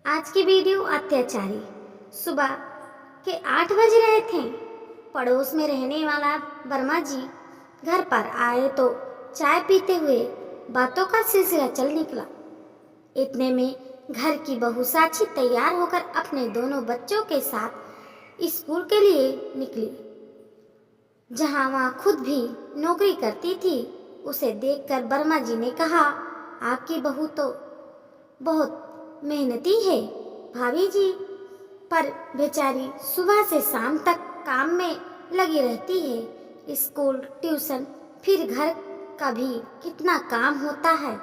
आज की वीडियो अत्याचारी। सुबह के 8 बज रहे थे। पड़ोस में रहने वाला वर्मा जी घर पर आए तो चाय पीते हुए बातों का सिलसिला चल निकला। इतने में घर की बहू साक्षी तैयार होकर अपने दोनों बच्चों के साथ स्कूल के लिए निकली, जहां वह खुद भी नौकरी करती थी। उसे देखकर वर्मा जी ने कहा, आपकी बहू तो बहुत मेहनती है भाभी जी, पर बेचारी सुबह से शाम तक काम में लगी रहती है। स्कूल, ट्यूशन, फिर घर का भी कितना काम होता है।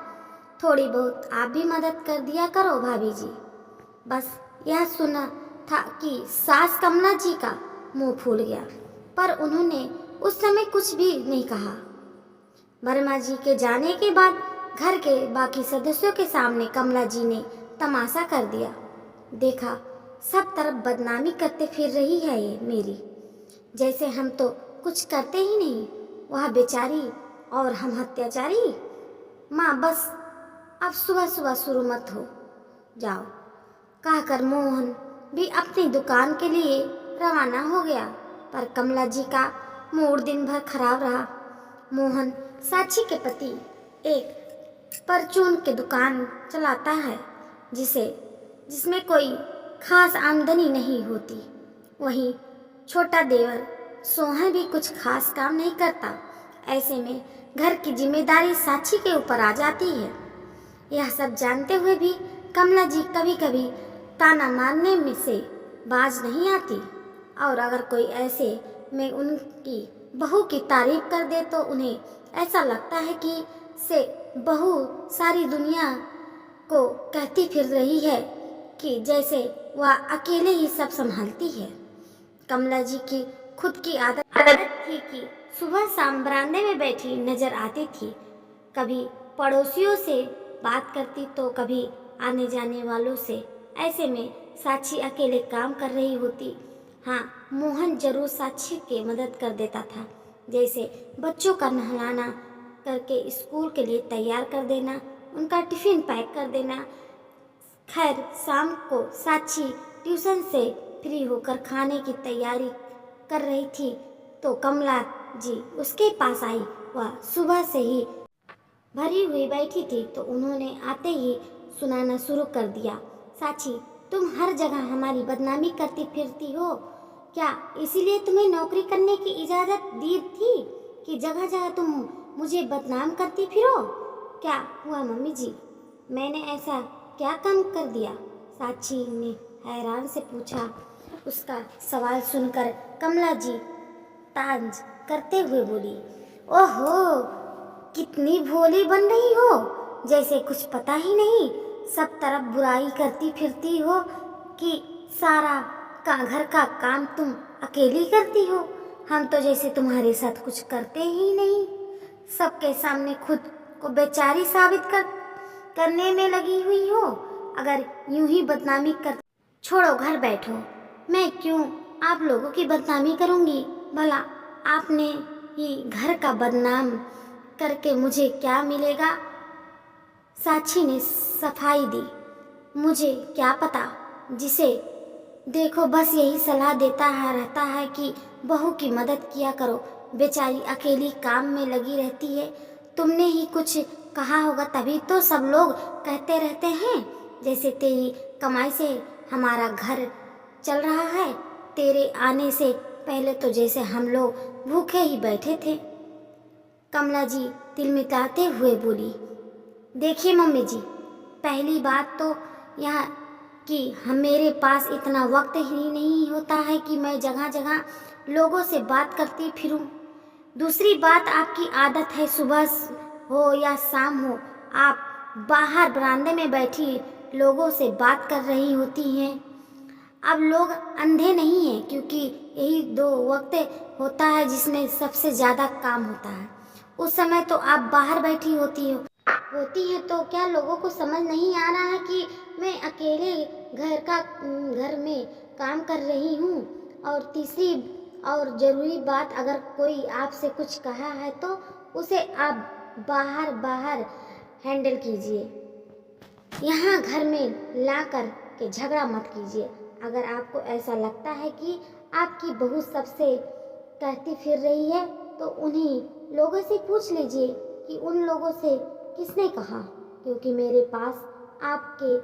थोड़ी बहुत आप भी मदद कर दिया करो भाभी जी। बस यह सुना था कि सास कमला जी का मुंह फूल गया, पर उन्होंने उस समय कुछ भी नहीं कहा। वर्मा जी के जाने के बाद घर के बाकी सदस्यों के सामने कमला जी ने तमाशा कर दिया। देखा, सब तरफ बदनामी करते फिर रही है ये मेरी, जैसे हम तो कुछ करते ही नहीं, वह बेचारी और हम अत्याचारी। माँ बस अब सुबह सुबह शुरू मत हो जाओ, कहकर मोहन भी अपनी दुकान के लिए रवाना हो गया। पर कमला जी का मूड दिन भर खराब रहा। मोहन साक्षी के पति एक परचून की दुकान चलाता है, जिसमें कोई खास आमदनी नहीं होती। वहीं छोटा देवर सोहन भी कुछ खास काम नहीं करता। ऐसे में घर की जिम्मेदारी साक्षी के ऊपर आ जाती है। यह सब जानते हुए भी कमला जी कभी कभी ताना मारने में से बाज नहीं आती, और अगर कोई ऐसे में उनकी बहू की तारीफ कर दे तो उन्हें ऐसा लगता है कि से बहू सारी दुनिया को कहती फिर रही है कि जैसे वह अकेले ही सब संभालती है। कमला जी की खुद की आदत थी कि सुबह शाम बरामदे में बैठी नजर आती थी। कभी पड़ोसियों से बात करती तो कभी आने जाने वालों से। ऐसे में साक्षी अकेले काम कर रही होती। हाँ, मोहन जरूर साक्षी की मदद कर देता था, जैसे बच्चों का नहलाना करके स्कूल के लिए तैयार कर देना, उनका टिफिन पैक कर देना। खैर, शाम को साक्षी ट्यूशन से फ्री होकर खाने की तैयारी कर रही थी तो कमला जी उसके पास आई। वह सुबह से ही भरी हुई बैठी थी तो उन्होंने आते ही सुनाना शुरू कर दिया। साक्षी, तुम हर जगह हमारी बदनामी करती फिरती हो क्या? इसीलिए तुम्हें नौकरी करने की इजाज़त दी थी कि जगह जगह तुम मुझे बदनाम करती फिरो? क्या हुआ मम्मी जी, मैंने ऐसा क्या काम कर दिया? साक्षी ने हैरान से पूछा। उसका सवाल सुनकर कमला जी तांज करते हुए बोली, ओहो, कितनी भोली बन रही हो, जैसे कुछ पता ही नहीं। सब तरफ बुराई करती फिरती हो कि सारा घर का काम तुम अकेली करती हो। हम तो जैसे तुम्हारे साथ कुछ करते ही नहीं। सबके सामने खुद को बेचारी साबित करने में लगी हुई हो। अगर यूं ही बदनामी कर छोड़ो, घर बैठो। मैं क्यों आप लोगों की बदनामी करूंगी? भला आपने ही घर का बदनाम करके मुझे क्या मिलेगा? साक्षी ने सफाई दी, मुझे क्या पता। जिसे देखो बस यही सलाह देता है रहता है कि बहू की मदद किया करो, बेचारी अकेली काम में लगी रहती है। तुमने ही कुछ कहा होगा तभी तो सब लोग कहते रहते हैं, जैसे तेरी कमाई से हमारा घर चल रहा है। तेरे आने से पहले तो जैसे हम लोग भूखे ही बैठे थे। कमला जी तिलमिलाते हुए बोली, देखिए मम्मी जी, पहली बात तो यह कि मेरे पास इतना वक्त ही नहीं होता है कि मैं जगह जगह लोगों से बात करती फिरूं। दूसरी बात, आपकी आदत है सुबह हो या शाम हो, आप बाहर बरामदे में बैठी लोगों से बात कर रही होती हैं। अब लोग अंधे नहीं हैं, क्योंकि यही दो वक्त होता है जिसमें सबसे ज़्यादा काम होता है। उस समय तो आप बाहर बैठी होती हैं, तो क्या लोगों को समझ नहीं आ रहा है कि मैं अकेले घर में काम कर रही हूँ? और तीसरी और ज़रूरी बात, अगर कोई आपसे कुछ कहा है तो उसे आप बाहर हैंडल कीजिए। यहाँ घर में लाकर कि झगड़ा मत कीजिए। अगर आपको ऐसा लगता है कि आपकी बहू सबसे कहती फिर रही है तो उन्हीं लोगों से पूछ लीजिए कि उन लोगों से किसने कहा, क्योंकि मेरे पास आपके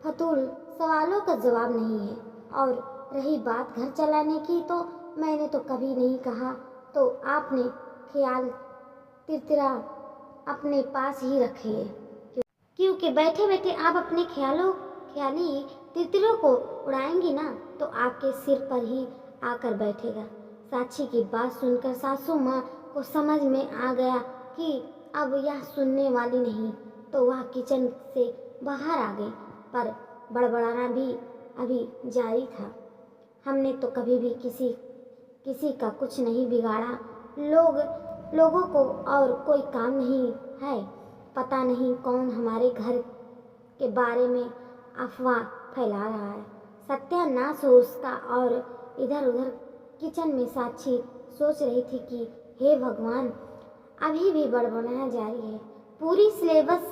फतूल सवालों का जवाब नहीं है। और रही बात घर चलाने की, तो मैंने तो कभी नहीं कहा, तो आपने ख्याल तिरतिरा अपने पास ही रखिए, क्योंकि बैठे बैठे आप अपने ख्याली तिरतिरों को उड़ाएंगी ना तो आपके सिर पर ही आकर बैठेगा। साक्षी की बात सुनकर सासू माँ को समझ में आ गया कि अब यह सुनने वाली नहीं, तो वह किचन से बाहर आ गई, पर बड़बड़ाना भी अभी जारी था। हमने तो कभी भी किसी का कुछ नहीं बिगाड़ा। लोगों को और कोई काम नहीं है। पता नहीं कौन हमारे घर के बारे में अफवाह फैला रहा है। सत्यानाश हो उसका। और इधर उधर किचन में साक्षी सोच रही थी कि हे भगवान, अभी भी बड़बड़ाना जारी है। पूरी सिलेबस